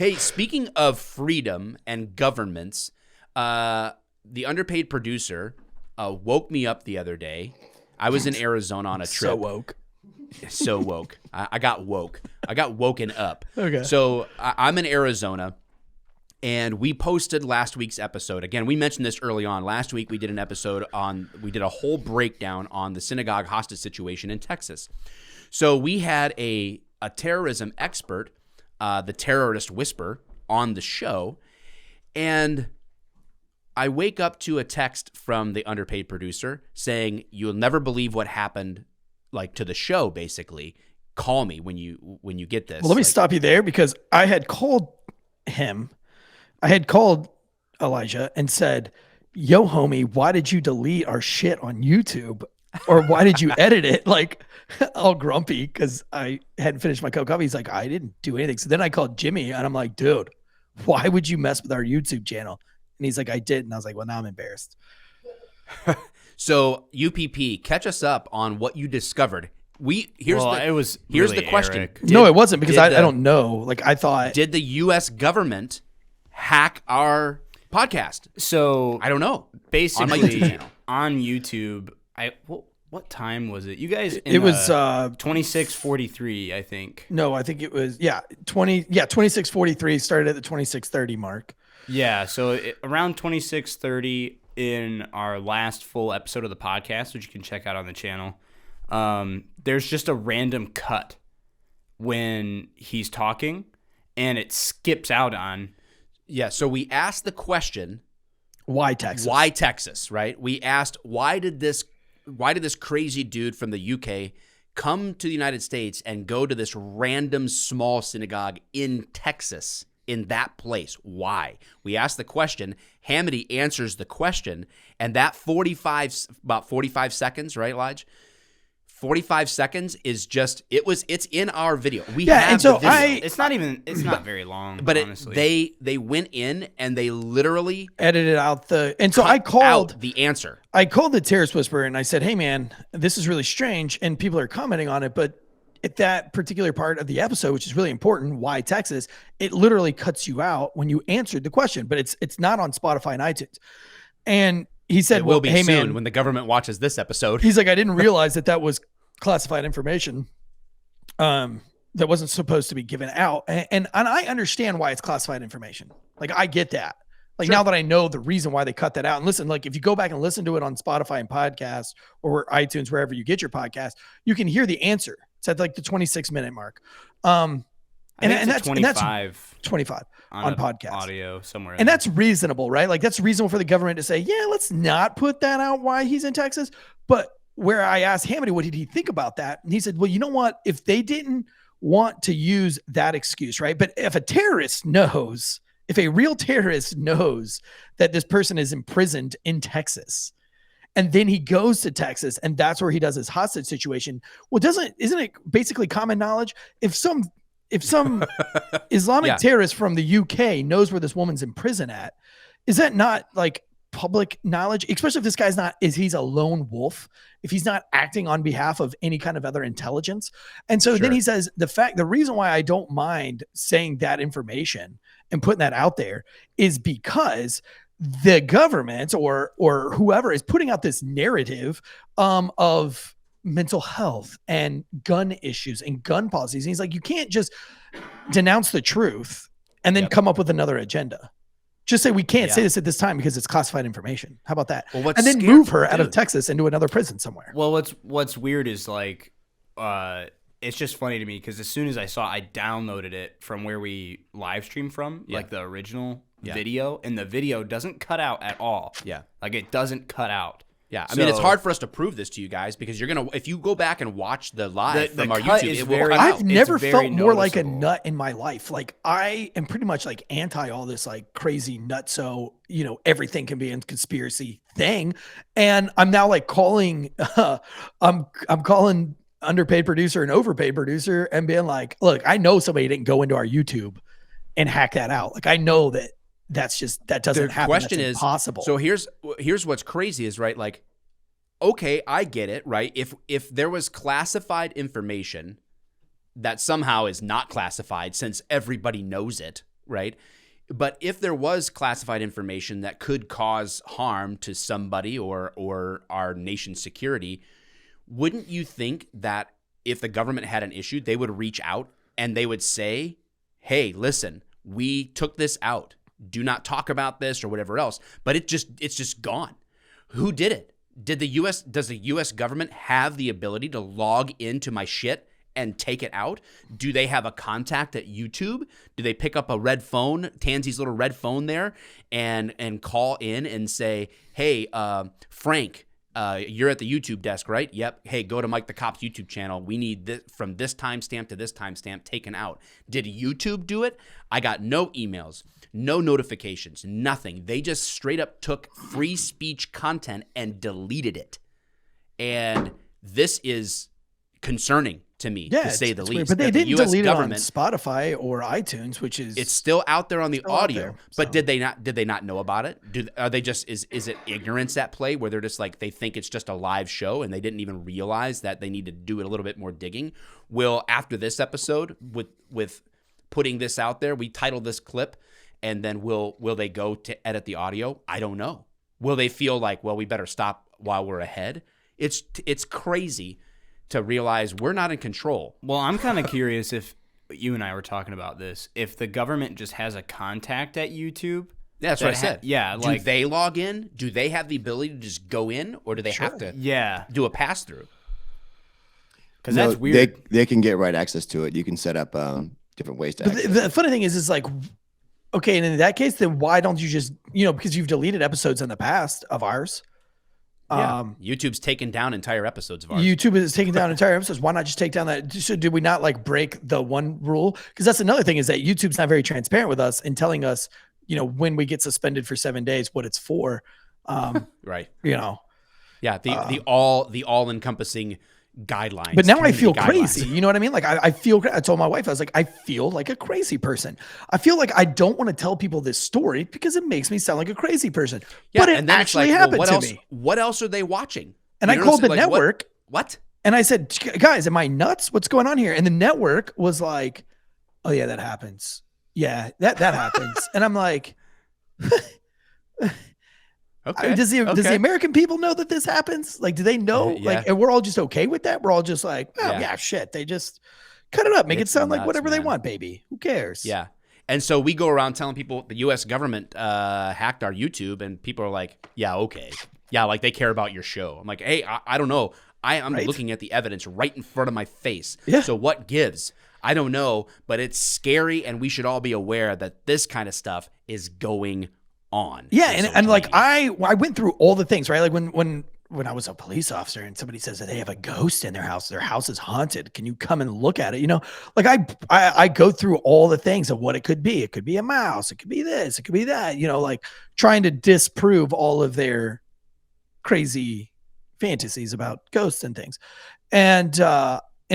Hey, speaking of freedom and governments, the underpaid producer woke me up the other day. I was in Arizona on a trip. So woke. So woke. I got woke. I got woken up. Okay. So I'm in Arizona, and we posted last week's episode. Again, we mentioned this early on. Last week we did an episode we did a whole breakdown on the synagogue hostage situation in Texas. So we had a terrorism expert, the terrorist whisper, on the show, and I wake up to a text from the underpaid producer saying, "You'll never believe what happened, like, to the show, basically. Call me when you get this." Well, let me stop you there, because I had called him. I had called Elijah and said, "Yo, homie, why did you delete our shit on YouTube? Or why did you edit it?" Like, all grumpy because I hadn't finished my cup of coffee. He's like, "I didn't do anything." So then I called Jimmy and I'm like, "Dude, why would you mess with our YouTube channel?" And he's like, "I did." And I was like, "Well, now I'm embarrassed." So UPP, catch us up on what you discovered. Here's the question. Eric. No, it wasn't, because I don't know. Like, I thought, did the U.S. government hack our podcast? So I don't know. Basically, on my YouTube channel. On YouTube, what time was it? You guys? it was 26:43, I think. No, I think it was 26:43, started at the 26:30 mark. Yeah, so around 26:30 in our last full episode of the podcast, which you can check out on the channel, there's just a random cut when he's talking, and it skips out on. Yeah, so we asked the question, why Texas? Why Texas, right? We asked, why did this crazy dude from the UK come to the United States and go to this random small synagogue in Texas, in that place? Why? We asked the question. Hamity answers the question, and that about 45 seconds, right, Lige? 45 seconds is just it's in our video. We have and so the video. It's not very long, but honestly. They went in and they literally edited out so I called out the answer. I called the terrorist whisperer and I said, "Hey man, this is really strange," and people are commenting on it, but at that particular part of the episode, which is really important, why Texas, it literally cuts you out when you answered the question, but it's not on Spotify and iTunes. And he said, "It will be hey, soon man," when the government watches this episode." He's like, "I didn't realize that was classified information that wasn't supposed to be given out." And I understand why it's classified information. Like, I get that. Like, sure. Now that I know the reason why they cut that out, and listen, like, if you go back and listen to it on Spotify and podcasts or iTunes, wherever you get your podcast, you can hear the answer. It's at like the 26-minute mark. And that's 25 on podcast audio somewhere. And that's reasonable, right? Like, that's reasonable for the government to say, yeah, let's not put that out why he's in Texas. But where I asked Hamity, what did he think about that? And he said, well, you know what? If they didn't want to use that excuse, right? But if a real terrorist knows that this person is imprisoned in Texas, and then he goes to Texas and that's where he does his hostage situation. Well, isn't it basically common knowledge? If some Islamic terrorist from the UK knows where this woman's in prison at, is that not like public knowledge? Especially if this guy's he's a lone wolf, if he's not acting on behalf of any kind of other intelligence. And so then he says, the reason why I don't mind saying that information and putting that out there is because the government or whoever is putting out this narrative of mental health and gun issues and gun policies. And he's like, you can't just denounce the truth and then come up with another agenda. Just say, we can't say this at this time because it's classified information. How about that? Well, and then move her out of Texas into another prison somewhere. Well, what's weird is like, it's just funny to me because as soon as I downloaded it from where we live stream from, like the original video, and the video doesn't cut out at all. Yeah. Like, it doesn't cut out. Yeah. I mean, it's hard for us to prove this to you guys because if you go back and watch the live from our YouTube, it will cut out. I've never felt more like a nut in my life. Like, I am pretty much like anti all this like crazy nutso, everything can be a conspiracy thing. And I'm now like calling, I'm calling underpaid producer and overpaid producer and being like, look, I know somebody didn't go into our YouTube and hack that out. Like, I know that that doesn't happen. The question is impossible. So here's what's crazy is, right, like, okay, I get it, right? If there was classified information that somehow is not classified since everybody knows it, right? But if there was classified information that could cause harm to somebody or our nation's security, wouldn't you think that if the government had an issue, they would reach out and they would say, hey, listen, we took this out. Do not talk about this or whatever else. But it's just gone. Who did it? Does the US government have the ability to log into my shit and take it out? Do they have a contact at YouTube? Do they pick up a red phone, Tansy's little red phone there, and call in and say, hey, Frank, you're at the YouTube desk, right? Yep. Hey, go to Mike the Cop's YouTube channel. We need this from this timestamp to this timestamp taken out. Did YouTube do it? I got no emails, no notifications, nothing. They just straight up took free speech content and deleted it. And this is concerning to me, to say the least. Weird. But they didn't delete it on Spotify or iTunes, which is it's still out there on the audio. There, but did they not know about it? Are they just is it ignorance at play where they're just like they think it's just a live show and they didn't even realize that they need to do it a little bit more digging? Will after this episode with putting this out there, we title this clip, and then will they go to edit the audio? I don't know. Will they feel like, well, we better stop while we're ahead? It's crazy to realize we're not in control. Well, I'm kind of curious if you and I were talking about this, if the government just has a contact at YouTube. That's what I said. Yeah. Do they log in? Do they have the ability to just go in, or do they have to do a pass-through? Because that's weird. They can get right access to it. You can set up different ways to access the funny thing is like, okay, and in that case, then why don't you just, because you've deleted episodes in the past of ours. Yeah. YouTube's taken down entire episodes of ours. YouTube is taking down entire episodes. Why not just take down that? So did we not like break the one rule? Because that's another thing is that YouTube's not very transparent with us in telling us, when we get suspended for 7 days, what it's for. Right. Yeah. The all-encompassing guidelines. But now I feel crazy. You know what I mean? Like I told my wife, I was like, I feel like a crazy person. I feel like I don't want to tell people this story because it makes me sound like a crazy person. Yeah, but it actually happened to me. What else are they watching? And I called the network. What? And I said, guys, am I nuts? What's going on here? And the network was like, oh yeah, that happens. Yeah, that happens. And I'm like, okay. Does the American people know that this happens? Like, do they know? Like, and we're all just okay with that? We're all just like, oh yeah, shit. They just cut it up, make it sound like whatever they want, baby. Who cares? Yeah. And so we go around telling people the U.S. government hacked our YouTube, and people are like, yeah, okay. Yeah, like they care about your show. I'm like, hey, I don't know. I'm looking at the evidence right in front of my face. Yeah. So what gives? I don't know, but it's scary, and we should all be aware that this kind of stuff is going on. Yeah, and like I went through all the things, right? Like when I was a police officer and somebody says that they have a ghost in their house is haunted. Can you come and look at it? Like I go through all the things of what it could be. It could be a mouse. It could be this. It could be that. Like trying to disprove all of their crazy fantasies about ghosts and things. And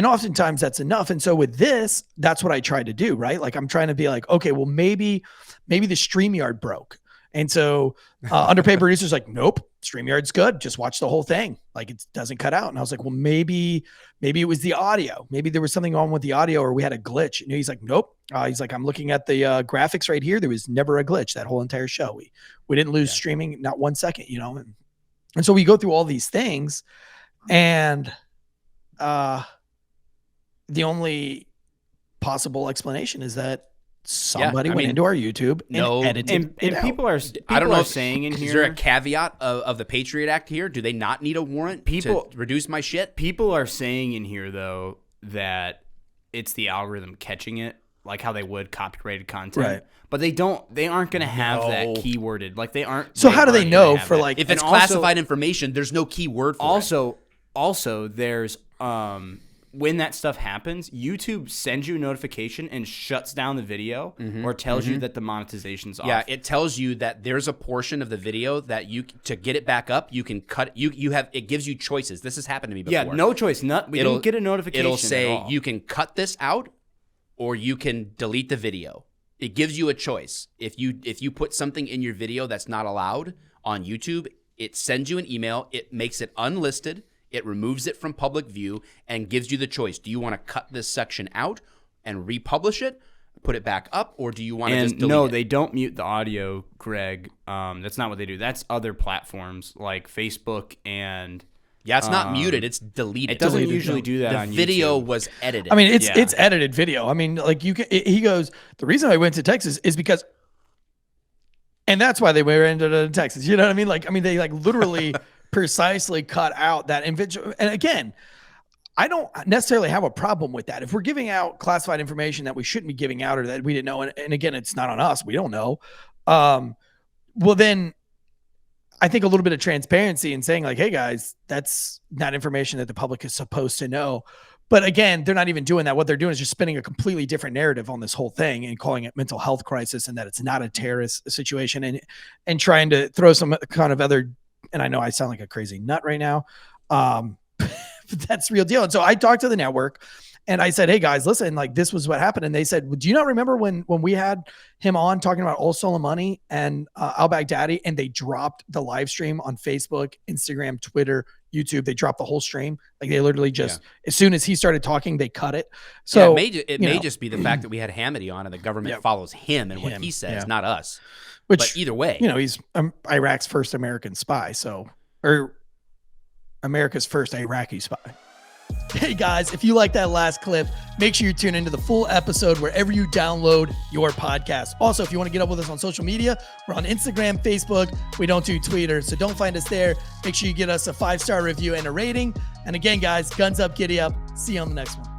oftentimes that's enough. And so with this, that's what I try to do, right? Like I'm trying to be like, okay, well maybe the StreamYard broke. And so Underpaid Producer's like, nope, StreamYard's good. Just watch the whole thing. Like it doesn't cut out. And I was like, well, maybe it was the audio. Maybe there was something wrong with the audio or we had a glitch. And he's like, nope. He's like, I'm looking at the graphics right here. There was never a glitch that whole entire show. We didn't lose streaming, not 1 second, And so we go through all these things, and the only possible explanation is that somebody went into our YouTube and edited it out. People are saying in here. Is there a caveat of the Patriot Act here? Do they not need a warrant to reduce my shit? People are saying in here, though, that it's the algorithm catching it, like how they would copyrighted content. Right. But they aren't going to have that keyworded. Like they aren't. So how do they know for like if it's classified information? There's no keyword for it. Also, there's when that stuff happens, YouTube sends you a notification and shuts down the video or tells you that the monetization's off. Yeah, it tells you that there's a portion of the video that to get it back up, you can cut. It gives you choices. This has happened to me before. Yeah, no choice. We didn't get a notification. It'll say at all. You can cut this out, or you can delete the video. It gives you a choice. If you put something in your video that's not allowed on YouTube, it sends you an email. It makes it unlisted. It removes it from public view and gives you the choice. Do you want to cut this section out and republish it, put it back up, or do you want to And just delete no, it? they don't mute the audio, Greg. That's not what they do. That's other platforms like Facebook and Yeah, it's not muted. It's deleted. it doesn't Deleted, usually no. do that The on video YouTube. was edited. I mean, it's Yeah. it's edited video. I mean, like you can. He goes, the reason I went to Texas is because, and that's why they were ended up in Texas. You know what I mean? Like, I mean, they like literally precisely cut out that individual. And again, I don't necessarily have a problem with that. If we're giving out classified information that we shouldn't be giving out or that we didn't know, and again, it's not on us, we don't know. Well, then I think a little bit of transparency and saying like, hey guys, that's not information that the public is supposed to know. But again, they're not even doing that. What they're doing is just spinning a completely different narrative on this whole thing and calling it mental health crisis and that it's not a terrorist situation and trying to throw some kind of other, and I know I sound like a crazy nut right now. But that's the real deal. And so I talked to the network and I said, hey guys, listen, like this was what happened. And they said, well, do you not remember when we had him on talking about Old Soleimani and al-Baghdadi, and they dropped the live stream on Facebook, Instagram, Twitter, YouTube. They dropped the whole stream. Like they literally just, as soon as he started talking, they cut it. So it may just be the fact that we had Hamidi on and the government follows him and what he says, not us. Which, but either way, you know, he's Iraq's first American spy. So, or America's first Iraqi spy. Hey guys, if you like that last clip, make sure you tune into the full episode wherever you download your podcast. Also, if you want to get up with us on social media, we're on Instagram, Facebook. We don't do Twitter, so don't find us there. Make sure you get us a 5-star review and a rating. And again, guys, guns up, giddy up. See you on the next one.